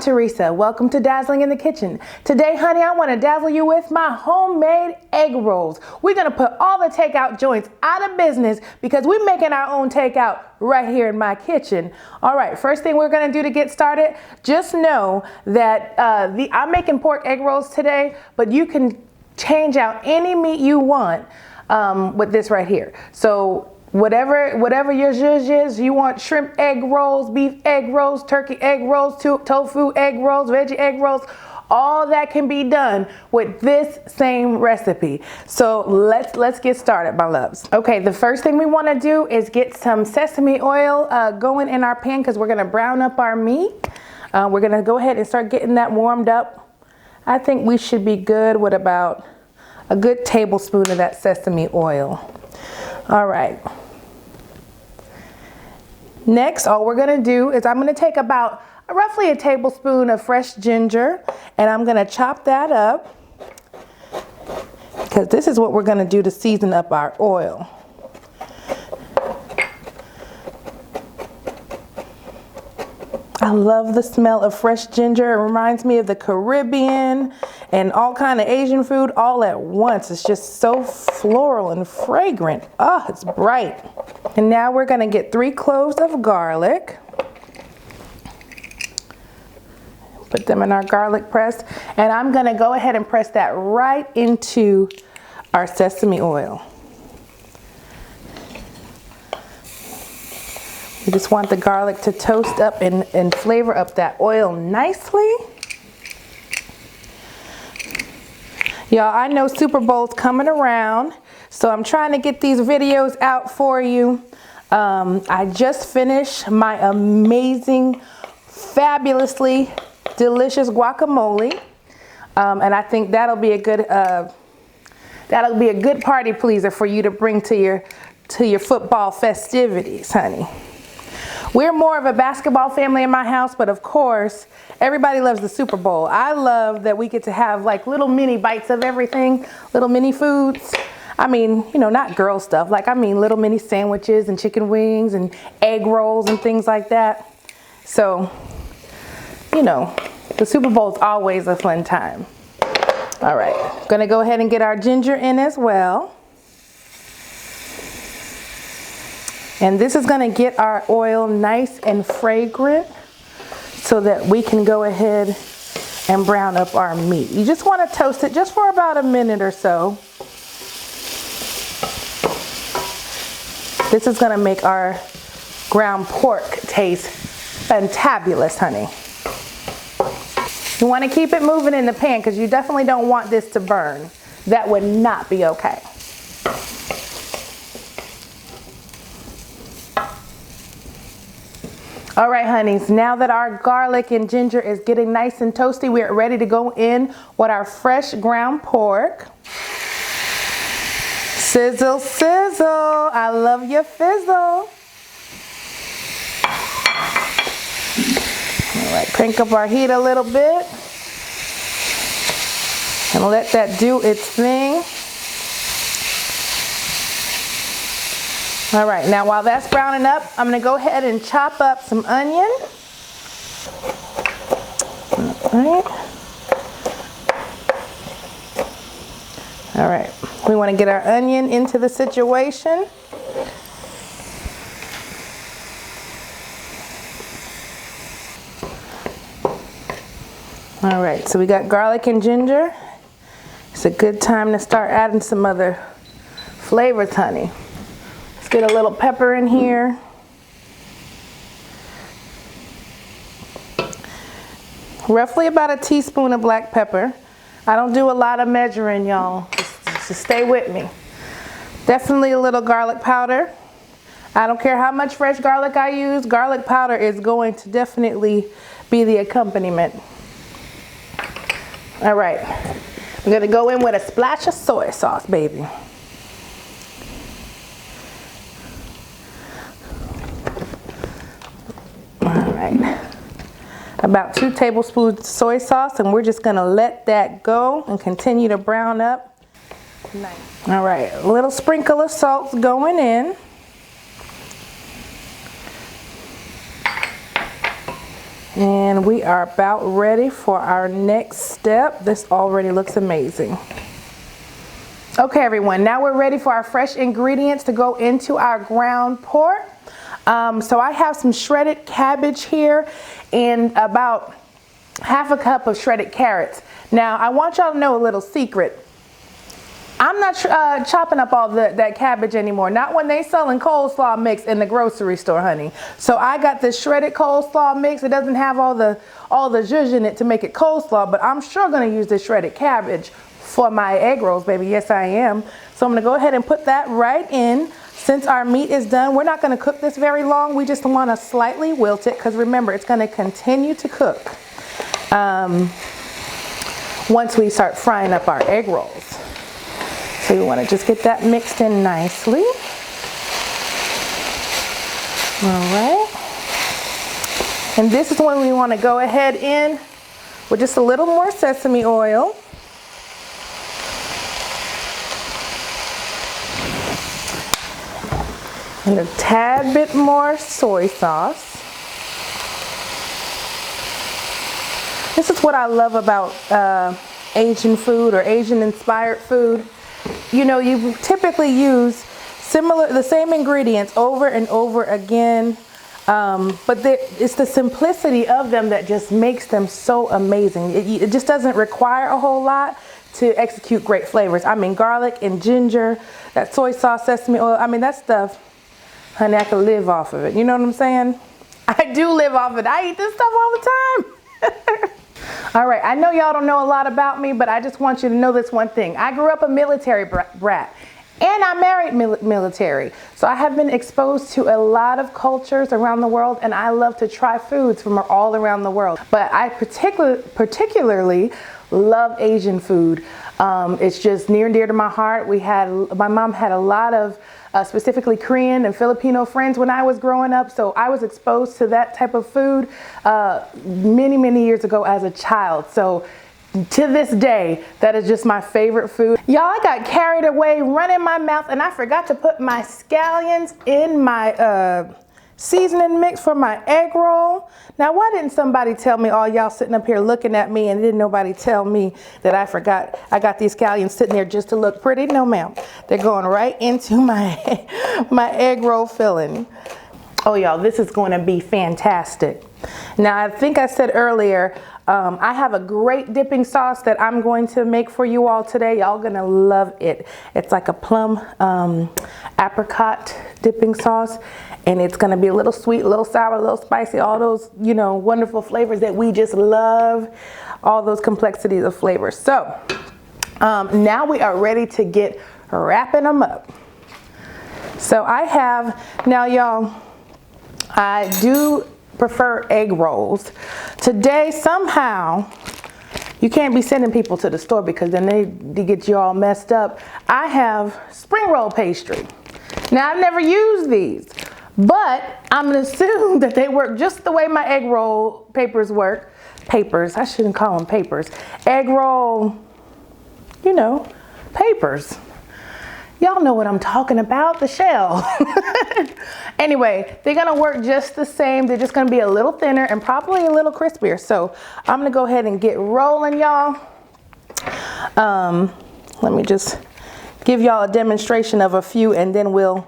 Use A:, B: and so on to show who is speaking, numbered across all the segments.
A: Teresa. Welcome to Dazzling in the Kitchen. Today, honey, I want to dazzle you with my homemade egg rolls. We're going to put all the takeout joints out of business because we're making our own takeout right here in my kitchen. All right, first thing we're going to do to get started, just know that I'm making pork egg rolls today, but you can change out any meat you want with this right here. So whatever your zhuzh is, you want shrimp egg rolls, beef egg rolls, turkey egg rolls, tofu egg rolls, veggie egg rolls, all that can be done with this same recipe. So let's get started, my loves. Okay, the first thing we want to do is get some sesame oil going in our pan because we're going to brown up our meat. We're going to go ahead and start getting that warmed up. I think we should be good with about a good tablespoon of that sesame oil. All right. Next, all we're going to do is I'm going to take about roughly a tablespoon of fresh ginger and I'm going to chop that up because this is what we're going to do to season up our oil. I love the smell of fresh ginger. It reminds me of the Caribbean and all kind of Asian food all at once. It's just so floral and fragrant. Oh, it's bright. And now we're going to get 3 cloves of garlic. Put them in our garlic press. And I'm going to go ahead and press that right into our sesame oil. We just want the garlic to toast up and flavor up that oil nicely. Y'all, I know Super Bowl's coming around, so I'm trying to get these videos out for you. I just finished my amazing, fabulously delicious guacamole, and I think that'll be a good party pleaser for you to bring to your football festivities, honey. We're more of a basketball family in my house, but of course, everybody loves the Super Bowl. I love that we get to have like little mini bites of everything, little mini foods. I mean, you know, not girl stuff. Like, I mean, little mini sandwiches and chicken wings and egg rolls and things like that. So, you know, the Super Bowl is always a fun time. All right, gonna go ahead and get our ginger in as well. And this is going to get our oil nice and fragrant so that we can go ahead and brown up our meat. You just want to toast it just for about a minute or so. This is going to make our ground pork taste fantabulous, honey. You want to keep it moving in the pan because you definitely don't want this to burn. That would not be okay. All right, honeys, now that our garlic and ginger is getting nice and toasty, we are ready to go in with our fresh ground pork. Sizzle, sizzle, I love your fizzle. All right, crank up our heat a little bit and let that do its thing. All right, now while that's browning up, I'm gonna go ahead and chop up some onion. All right, we wanna get our onion into the situation. All right, so we got garlic and ginger. It's a good time to start adding some other flavors, honey. Get a little pepper in here. Roughly about a teaspoon of black pepper. I don't do a lot of measuring, y'all. Just stay with me. Definitely a little garlic powder. I don't care how much fresh garlic I use. Garlic powder is going to definitely be the accompaniment. All right. I'm gonna go in with a splash of soy sauce, baby. About 2 tablespoons soy sauce, and we're just gonna let that go and continue to brown up. Nice. All right, a little sprinkle of salt going in. And we are about ready for our next step. This already looks amazing. Okay, everyone, now we're ready for our fresh ingredients to go into our ground pork. So I have some shredded cabbage here and about half a cup of shredded carrots. Now, I want y'all to know a little secret. I'm not chopping up all that cabbage anymore. Not when they selling coleslaw mix in the grocery store, honey. So I got this shredded coleslaw mix. It doesn't have all the zhuzh in it to make it coleslaw, but I'm sure gonna use this shredded cabbage for my egg rolls, baby. Yes, I am. So I'm gonna go ahead and put that right in. Since our meat is done, we're not gonna cook this very long. We just wanna slightly wilt it, because remember, it's gonna continue to cook once we start frying up our egg rolls. So you want to just get that mixed in nicely. All right. And this is when we want to go ahead in with just a little more sesame oil. And a tad bit more soy sauce. This is what I love about Asian food or Asian inspired food. You know, you typically use the same ingredients over and over again, but it's the simplicity of them that just makes them so amazing. It just doesn't require a whole lot to execute great flavors. I mean, garlic and ginger, that soy sauce, sesame oil, I mean, that stuff, honey, I could live off of it. You know what I'm saying? I do live off it. I eat this stuff all the time. All right, I know y'all don't know a lot about me, but I just want you to know this one thing. I grew up a military brat, and I married military. So I have been exposed to a lot of cultures around the world, and I love to try foods from all around the world. But I particularly love Asian food. It's just near and dear to my heart. My mom had a lot of specifically Korean and Filipino friends when I was growing up, so I was exposed to that type of food many years ago as a child. So to this day, that is just my favorite food. Y'all, I got carried away running my mouth, and I forgot to put my scallions in my seasoning mix for my egg roll. Now, why didn't somebody tell me, all y'all sitting up here looking at me, and didn't nobody tell me that I forgot I got these scallions sitting there just to look pretty? No, ma'am. They're going right into my, my egg roll filling. Oh, y'all, this is going to be fantastic. Now, I think I said earlier, I have a great dipping sauce that I'm going to make for you all today. Y'all gonna love it. It's like a plum apricot dipping sauce, and it's gonna be a little sweet, a little sour, a little spicy, all those, you know, wonderful flavors that we just love, all those complexities of flavors. So now we are ready to get wrapping them up. So now y'all, I do prefer egg rolls. Today, somehow, you can't be sending people to the store because then they get you all messed up. I have spring roll pastry. Now, I've never used these, but I'm gonna assume that they work just the way my egg roll papers work. Papers, I shouldn't call them papers. Egg roll, you know, papers. Y'all know what I'm talking about, the shell. Anyway, they're gonna work just the same. They're just gonna be a little thinner and probably a little crispier. So I'm gonna go ahead and get rolling, y'all. Let me just give y'all a demonstration of a few, and then we'll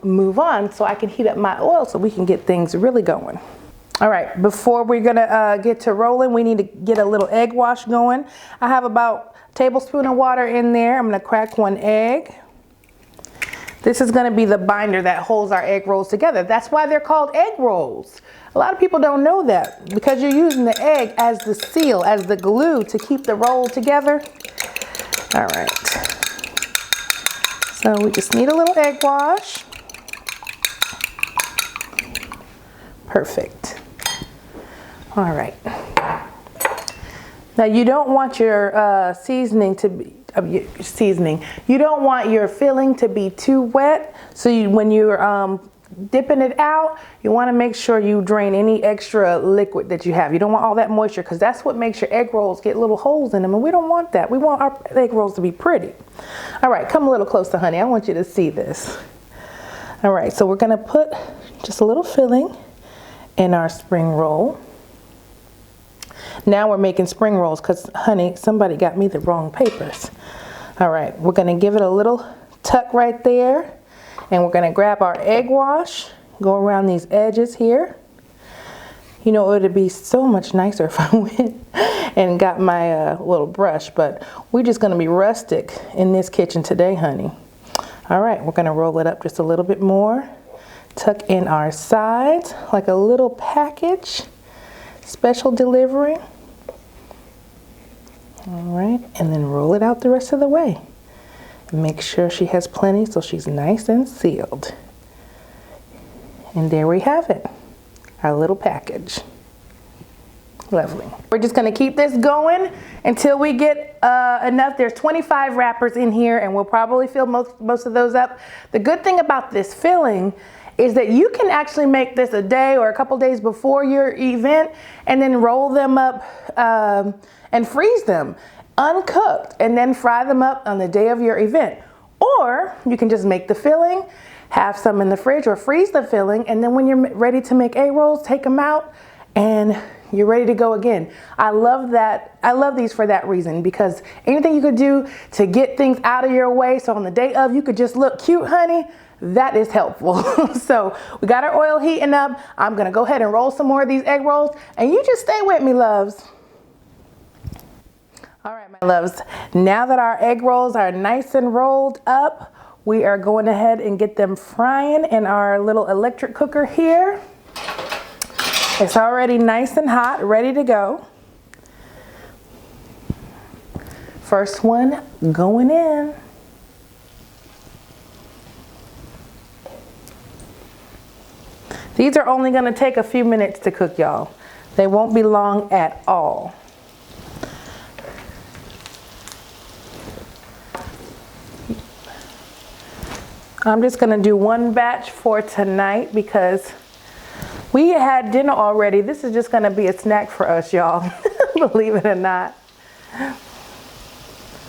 A: move on so I can heat up my oil so we can get things really going. All right, before we're gonna get to rolling, we need to get a little egg wash going. I have about a tablespoon of water in there. I'm gonna crack one egg. This is gonna be the binder that holds our egg rolls together. That's why they're called egg rolls. A lot of people don't know that, because you're using the egg as the seal, as the glue to keep the roll together. All right, so we just need a little egg wash. Perfect. All right. Now you don't want your seasoning to be, you don't want your filling to be too wet. So when you're dipping it out, you want to make sure you drain any extra liquid that you have. You don't want all that moisture, because that's what makes your egg rolls get little holes in them, and we don't want that. We want our egg rolls to be pretty. All right, come a little closer, honey. I want you to see this. All right, so we're going to put just a little filling in our spring roll. Now we're making spring rolls because, honey, somebody got me the wrong papers. All right, we're gonna give it a little tuck right there, and we're gonna grab our egg wash, go around these edges here. You know, it would be so much nicer if I went and got my little brush, but we're just gonna be rustic in this kitchen today, honey. All right, we're gonna roll it up just a little bit more, tuck in our sides like a little package, special delivery. All right, and then roll it out the rest of the way. Make sure she has plenty so she's nice and sealed. And there we have it, our little package. Lovely. We're just gonna keep this going until we get enough. There's 25 wrappers in here, and we'll probably fill most of those up. The good thing about this filling is that you can actually make this a day or a couple days before your event and then roll them up and freeze them uncooked and then fry them up on the day of your event. Or you can just make the filling, have some in the fridge, or freeze the filling, and then when you're ready to make egg rolls, take them out and you're ready to go again. I love that. I love these for that reason, because anything you could do to get things out of your way so on the day of you could just look cute, honey, that is helpful. So we got our oil heating up. I'm gonna go ahead and roll some more of these egg rolls, and you just stay with me, loves. All right, my loves, now that our egg rolls are nice and rolled up, we are going ahead and get them frying in our little electric cooker here. It's already nice and hot, ready to go. First one going in. These are only gonna take a few minutes to cook, y'all. They won't be long at all. I'm just gonna do one batch for tonight because we had dinner already. This is just gonna be a snack for us, y'all. Believe it or not.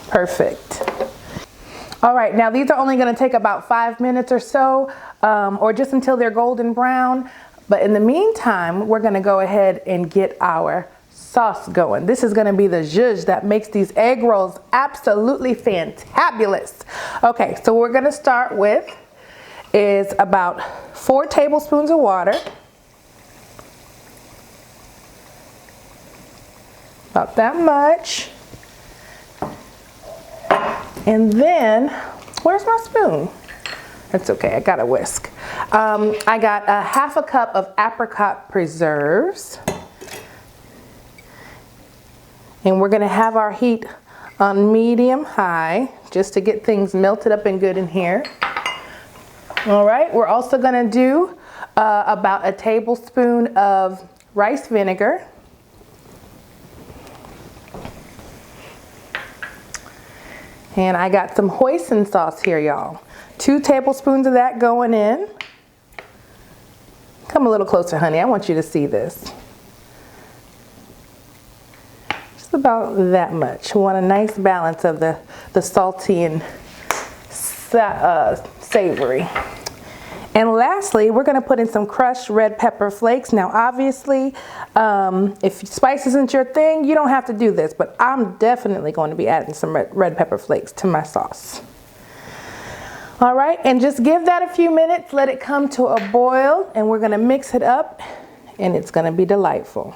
A: Perfect. All right, now these are only gonna take about 5 minutes or so, or just until they're golden brown. But in the meantime, we're gonna go ahead and get our sauce going. This is gonna be the zhuzh that makes these egg rolls absolutely fantabulous. Okay, so we're gonna start with is about 4 tablespoons of water. About that much. And then, where's my spoon? That's okay, I got a whisk. I got a 1/2 cup of apricot preserves. And we're gonna have our heat on medium high just to get things melted up and good in here. All right, we're also gonna do about a tablespoon of rice vinegar. And I got some hoisin sauce here, y'all. 2 tablespoons of that going in. Come a little closer, honey. I want you to see this. Just about that much. We want a nice balance of the salty and savory. And lastly, we're gonna put in some crushed red pepper flakes. Now, obviously, if spice isn't your thing, you don't have to do this, but I'm definitely going to be adding some red pepper flakes to my sauce. All right, and just give that a few minutes, let it come to a boil, and we're gonna mix it up, and it's gonna be delightful.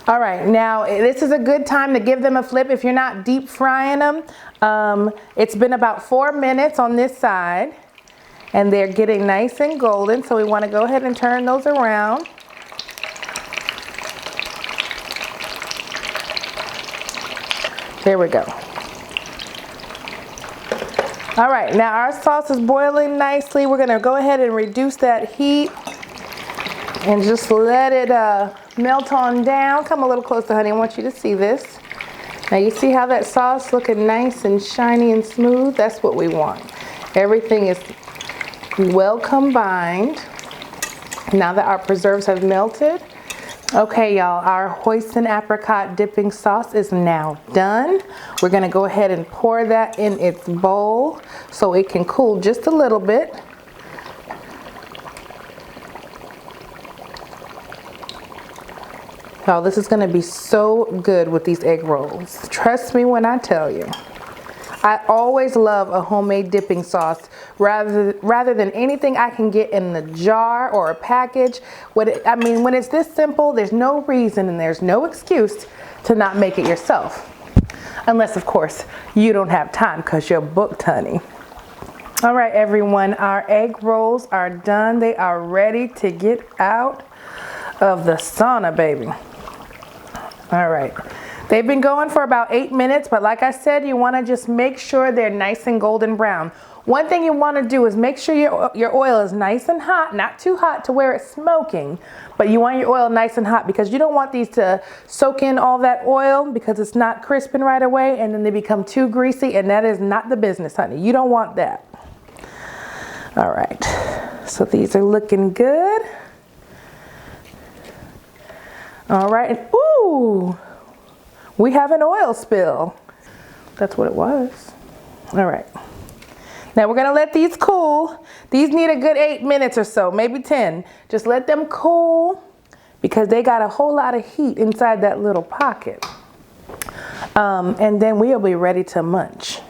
A: All right, now this is a good time to give them a flip if you're not deep frying them. It's been about 4 minutes on this side, and they're getting nice and golden, so we wanna go ahead and turn those around. There we go. All right, now our sauce is boiling nicely. We're gonna go ahead and reduce that heat and just let it melt on down. Come a little closer, honey, I want you to see this. Now you see how that sauce looking nice and shiny and smooth? That's what we want. Everything is well combined. Now that our preserves have melted. Okay, y'all, our hoisin apricot dipping sauce is now done. We're gonna go ahead and pour that in its bowl so it can cool just a little bit. Oh, this is gonna be so good with these egg rolls. Trust me when I tell you. I always love a homemade dipping sauce rather than anything I can get in the jar or a package. When it's this simple, there's no reason and there's no excuse to not make it yourself. Unless, of course, you don't have time because you're booked, honey. All right, everyone, our egg rolls are done. They are ready to get out of the sauna, baby. All right. They've been going for about 8 minutes, but like I said, you want to just make sure they're nice and golden brown. One thing you want to do is make sure your oil is nice and hot, not too hot to where it's smoking, but you want your oil nice and hot because you don't want these to soak in all that oil because it's not crisping right away and then they become too greasy, and that is not the business, honey. You don't want that. All right, so these are looking good. All right, ooh. We have an oil spill. That's what it was. All right. Now we're gonna let these cool. These need a good 8 minutes or so, maybe 10. Just let them cool because they got a whole lot of heat inside that little pocket. And then we'll be ready to munch.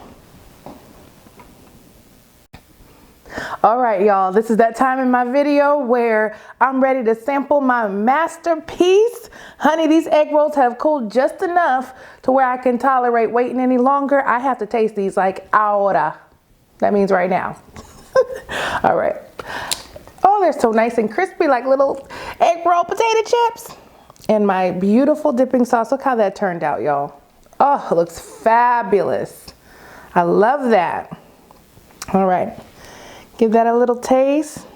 A: All right, y'all, this is that time in my video where I'm ready to sample my masterpiece. Honey, these egg rolls have cooled just enough to where I can tolerate waiting any longer. I have to taste these like ahora. That means right now. All right. Oh, they're so nice and crispy, like little egg roll potato chips. And my beautiful dipping sauce. Look how that turned out, y'all. Oh, it looks fabulous. I love that. All right. Give that a little taste.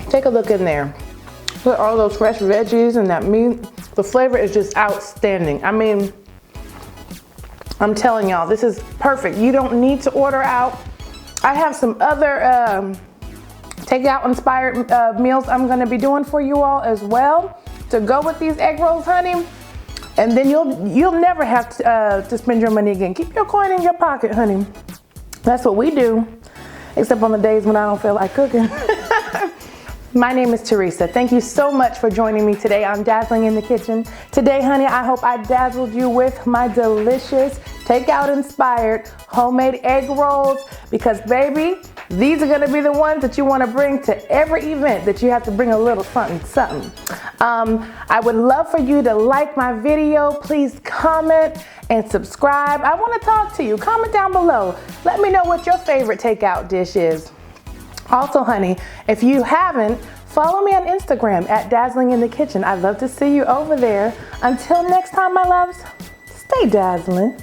A: Take a look in there. Look at all those fresh veggies and that meat. The flavor is just outstanding. I mean, I'm telling y'all, this is perfect. You don't need to order out. I have some other takeout inspired meals I'm gonna be doing for you all as well to go with these egg rolls, honey. And then you'll never have to spend your money again. Keep your coin in your pocket, honey. That's what we do, except on the days when I don't feel like cooking. My name is Teresa. Thank you so much for joining me today on Dazzling in the Kitchen. Today, honey, I hope I dazzled you with my delicious takeout inspired homemade egg rolls because, baby, these are gonna be the ones that you wanna bring to every event that you have to bring a little something. I would love for you to like my video. Please comment and subscribe. I wanna talk to you. Comment down below. Let me know what your favorite takeout dish is. Also, honey, if you haven't, follow me on Instagram at Dazzling in the Kitchen. I'd love to see you over there. Until next time, my loves, stay dazzling.